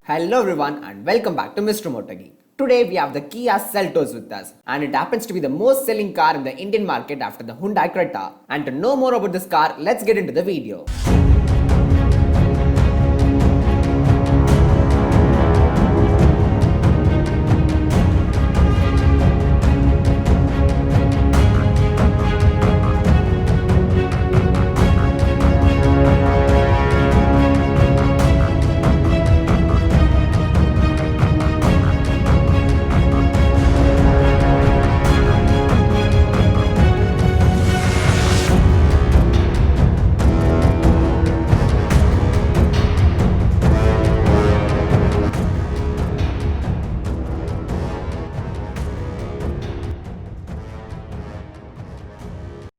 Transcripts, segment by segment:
Hello everyone and welcome back to Mr. Motor Geek. Today we have the Kia Seltos with us and it happens to be the most selling car in the Indian market after the Hyundai Creta. And to know more about this car, let's get into the video.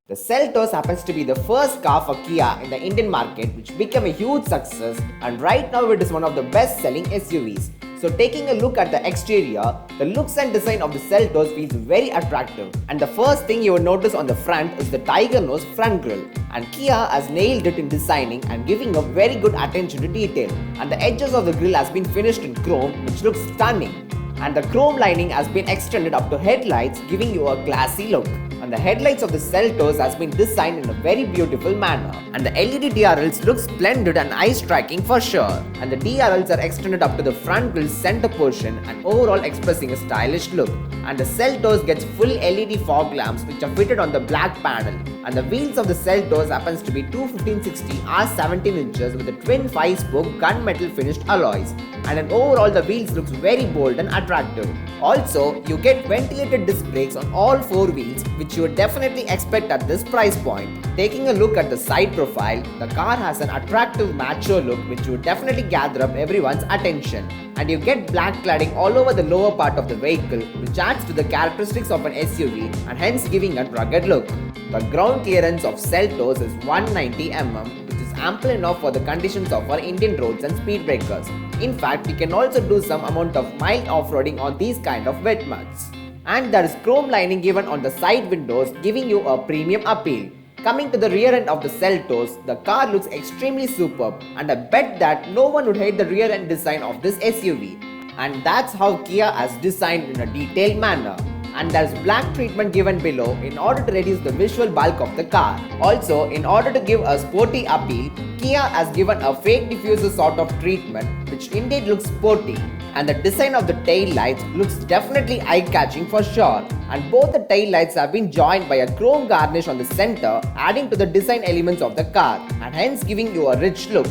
The Seltos happens to be the first car for Kia in the Indian market which became a huge success and right now it is one of the best selling SUVs. So taking a look at the exterior, the looks and design of the Seltos feels very attractive and the first thing you will notice on the front is the tiger nose front grille and Kia has nailed it in designing and giving a very good attention to detail and the edges of the grille has been finished in chrome which looks stunning. And the chrome lining has been extended up to headlights giving you a classy look. And the headlights of the Seltos has been designed in a very beautiful manner. And the LED DRLs look splendid and eye-striking for sure. And the DRLs are extended up to the front grille center portion and overall expressing a stylish look. And the Seltos gets full LED fog lamps which are fitted on the black panel. And the wheels of the Seltos happens to be 215/60 R17 inches with a twin 5-spoke gunmetal finished alloys. And overall the wheels looks very bold and attractive. Also, you get ventilated disc brakes on all 4 wheels which you would definitely expect at this price point. Taking a look at the side profile, the car has an attractive macho look which would definitely gather up everyone's attention. And you get black cladding all over the lower part of the vehicle which adds to the characteristics of an SUV and hence giving a rugged look. The ground clearance of Seltos is 190 mm which is ample enough for the conditions of our Indian roads and speed breakers. In fact, we can also do some amount of mild off-roading on these kind of wet muds. And there is chrome lining given on the side windows giving you a premium appeal. Coming to the rear end of the Seltos, the car looks extremely superb and I bet that no one would hate the rear end design of this SUV. And that's how Kia has designed in a detailed manner. And there's black treatment given below in order to reduce the visual bulk of the car. Also, in order to give a sporty appeal, Kia has given a fake diffuser sort of treatment which indeed looks sporty. And the design of the tail lights looks definitely eye-catching for sure. And both the tail lights have been joined by a chrome garnish on the center, adding to the design elements of the car and hence giving you a rich look.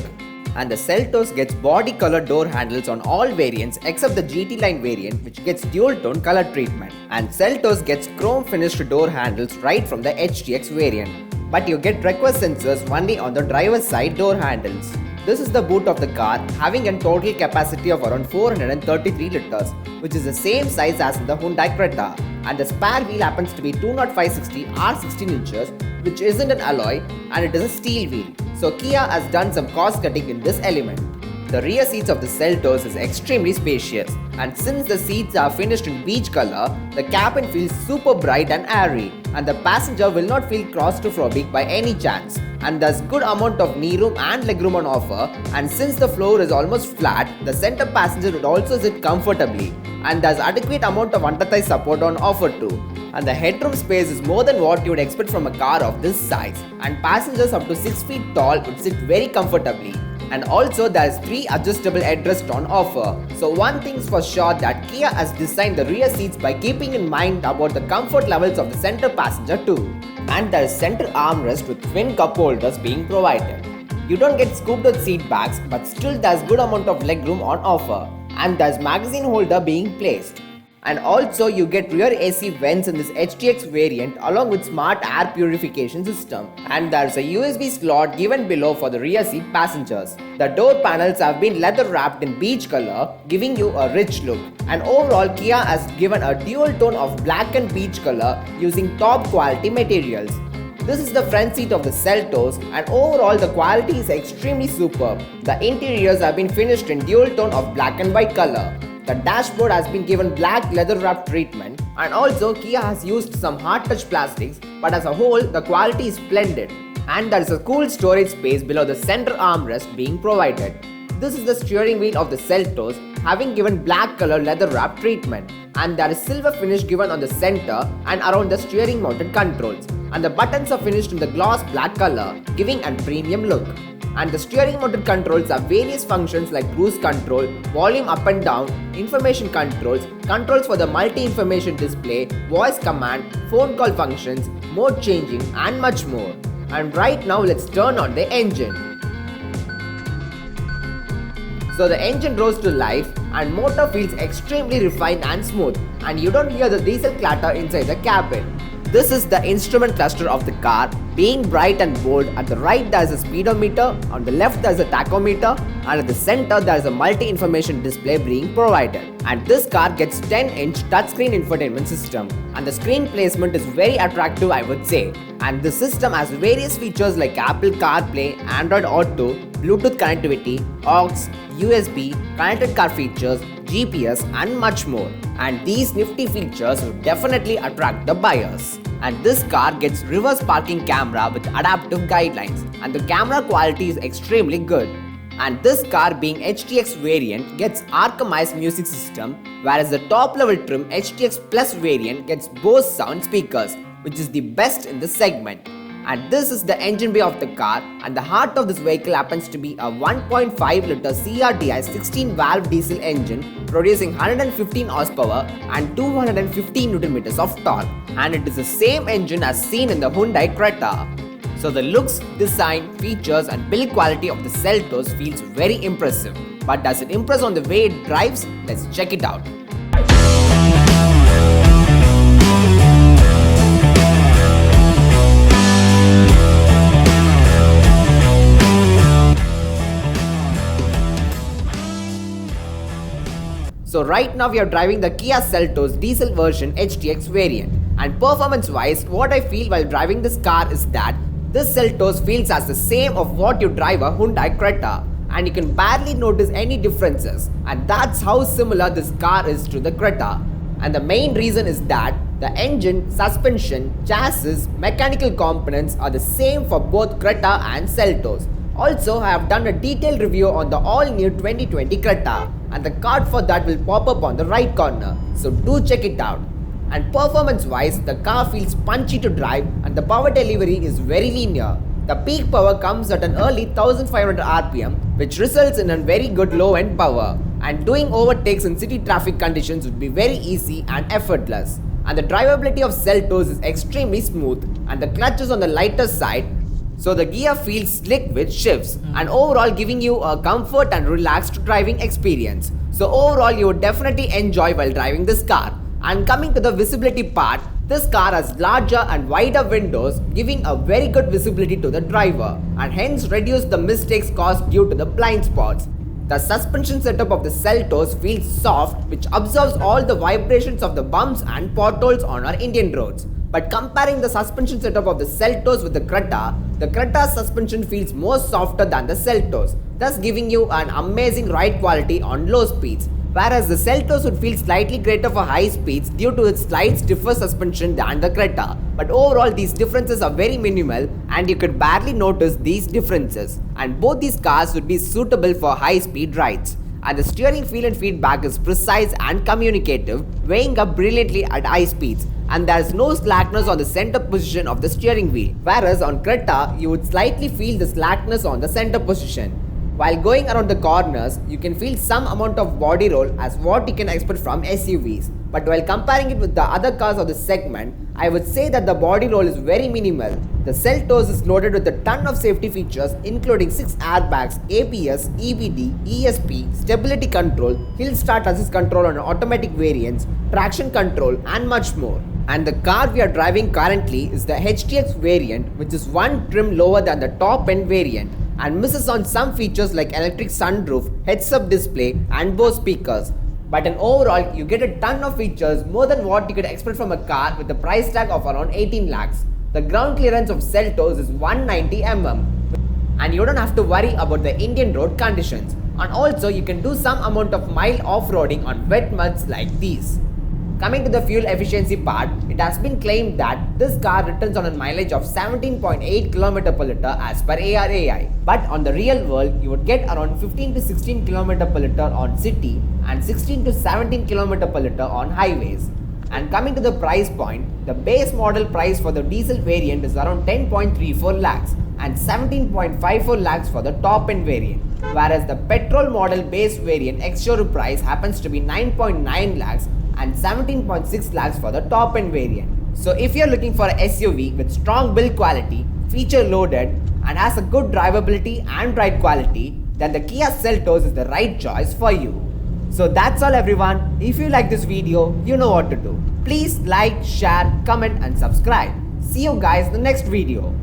And the Seltos gets body color door handles on all variants except the GT line variant which gets dual tone color treatment. And Seltos gets chrome finished door handles right from the HTX variant. But you get request sensors only on the driver's side door handles. This is the boot of the car having a total capacity of around 433 liters which is the same size as in the Hyundai Creta. And the spare wheel happens to be 205/60 R16 inches which isn't an alloy and it is a steel wheel. So Kia has done some cost cutting in this element. The rear seats of the Seltos is extremely spacious and since the seats are finished in beige color, the cabin feels super bright and airy and the passenger will not feel claustrophobic by any chance. And there's good amount of knee room and legroom on offer and since the floor is almost flat, the center passenger would also sit comfortably and there's adequate amount of under-thigh support on offer too. And the headroom space is more than what you would expect from a car of this size and passengers up to 6 feet tall would sit very comfortably. And also there is 3 adjustable headrests on offer. So one thing's for sure that Kia has designed the rear seats by keeping in mind about the comfort levels of the center passenger too. And there is center armrest with twin cup holders being provided. You don't get scooped out seat backs but still there's good amount of legroom on offer. And there's magazine holder being placed. And also you get rear AC vents in this HTX variant along with smart air purification system. And there's a USB slot given below for the rear seat passengers. The door panels have been leather wrapped in beige color giving you a rich look. And overall Kia has given a dual tone of black and beige color using top quality materials. This is the front seat of the Seltos and overall the quality is extremely superb. The interiors have been finished in dual tone of black and white color. The dashboard has been given black leather wrap treatment and also Kia has used some hard touch plastics but as a whole the quality is splendid. And there is a cool storage space below the center armrest being provided. this is the steering wheel of the Seltos, having given black color leather wrap treatment, and there is silver finish given on the center and around the steering mounted controls, and the buttons are finished in the gloss black color, giving a premium look. And the steering mounted controls have various functions like cruise control, volume up and down, information controls, controls for the multi-information display, voice command, phone call functions, mode changing and much more. And right now let's turn on the engine. So the engine roars to life and motor feels extremely refined and smooth, and you don't hear the diesel clatter inside the cabin. This is the instrument cluster of the car, being bright and bold. At the right there is a speedometer, on the left there is a tachometer, and at the center there is a multi-information display being provided. And this car gets 10-inch touchscreen infotainment system, and the screen placement is very attractive, I would say. And the system has various features like Apple CarPlay, Android Auto, Bluetooth connectivity, aux, USB, connected car features, GPS and much more. And these nifty features will definitely attract the buyers. And this car gets reverse parking camera with adaptive guidelines, and the camera quality is extremely good. And this car, being HTX variant, gets Arcomized music system, whereas the top level trim HTX Plus variant gets Bose sound speakers, which is the best in the segment. And this is the engine bay of the car, and the heart of this vehicle happens to be a 1.5 liter CRDI 16 valve diesel engine producing 115 horsepower and 215 Nm of torque, and it is the same engine as seen in the Hyundai Creta. So the looks, design, features and build quality of the Seltos feels very impressive. But does it impress on the way it drives? Let's check it out. So right now we are driving the Kia Seltos diesel version HTX variant, and performance wise what I feel while driving this car is that this Seltos feels as the same of what you drive a Hyundai Creta, and you can barely notice any differences, and that's how similar this car is to the Creta. And the main reason is that the engine, suspension, chassis, mechanical components are the same for both Creta and Seltos. Also, I have done a detailed review on the all-new 2020 Creta, and the card for that will pop up on the right corner, so do check it out. And performance wise, the car feels punchy to drive and the power delivery is very linear. The peak power comes at an early 1500 RPM, which results in a very good low-end power, and doing overtakes in city traffic conditions would be very easy and effortless. And the drivability of Seltos is extremely smooth, and the clutch is on the lighter side, so the gear feels slick with shifts, and overall giving you a comfort and relaxed driving experience. So overall you would definitely enjoy while driving this car. And coming to the visibility part, this car has larger and wider windows, giving a very good visibility to the driver, and hence reduce the mistakes caused due to the blind spots. The suspension setup of the Seltos feels soft, which absorbs all the vibrations of the bumps and potholes on our Indian roads. But comparing the suspension setup of the Seltos with the Creta's suspension feels more softer than the Seltos, thus giving you an amazing ride quality on low speeds. Whereas the Seltos would feel slightly greater for high speeds due to its slight stiffer suspension than the Creta. But overall these differences are very minimal and you could barely notice these differences. And both these cars would be suitable for high speed rides. And the steering feel and feedback is precise and communicative, weighing up brilliantly at high speeds. And there is no slackness on the center position of the steering wheel. Whereas on Creta, you would slightly feel the slackness on the center position. While going around the corners, you can feel some amount of body roll as what you can expect from SUVs. But while comparing it with the other cars of the segment, I would say that the body roll is very minimal. The Seltos is loaded with a ton of safety features including 6 airbags, ABS, EBD, ESP, stability control, hill start assist control on automatic variants, traction control and much more. And the car we are driving currently is the HTX variant, which is one trim lower than the top end variant and misses on some features like electric sunroof, heads-up display and Bose speakers. But in overall, you get a ton of features, more than what you could expect from a car with a price tag of around 18 lakhs. The ground clearance of Seltos is 190 mm and you don't have to worry about the Indian road conditions. And also you can do some amount of mild off-roading on wet muds like these. Coming to the fuel efficiency part, it has been claimed that this car returns on a mileage of 17.8 km per liter as per ARAI. But on the real world, you would get around 15 to 16 km per liter on city and 16 to 17 km per liter on highways. And coming to the price point, the base model price for the diesel variant is around 10.34 lakhs and 17.54 lakhs for the top end variant. Whereas the petrol model base variant ex-showroom price happens to be 9.9 lakhs and 17.6 lakhs for the top end variant. So if you're looking for a SUV with strong build quality, feature loaded and has a good drivability and ride quality, then the Kia Seltos is the right choice for you. So that's all everyone. If you like this video, you know what to do. Please like, share, comment and subscribe. See you guys in the next video.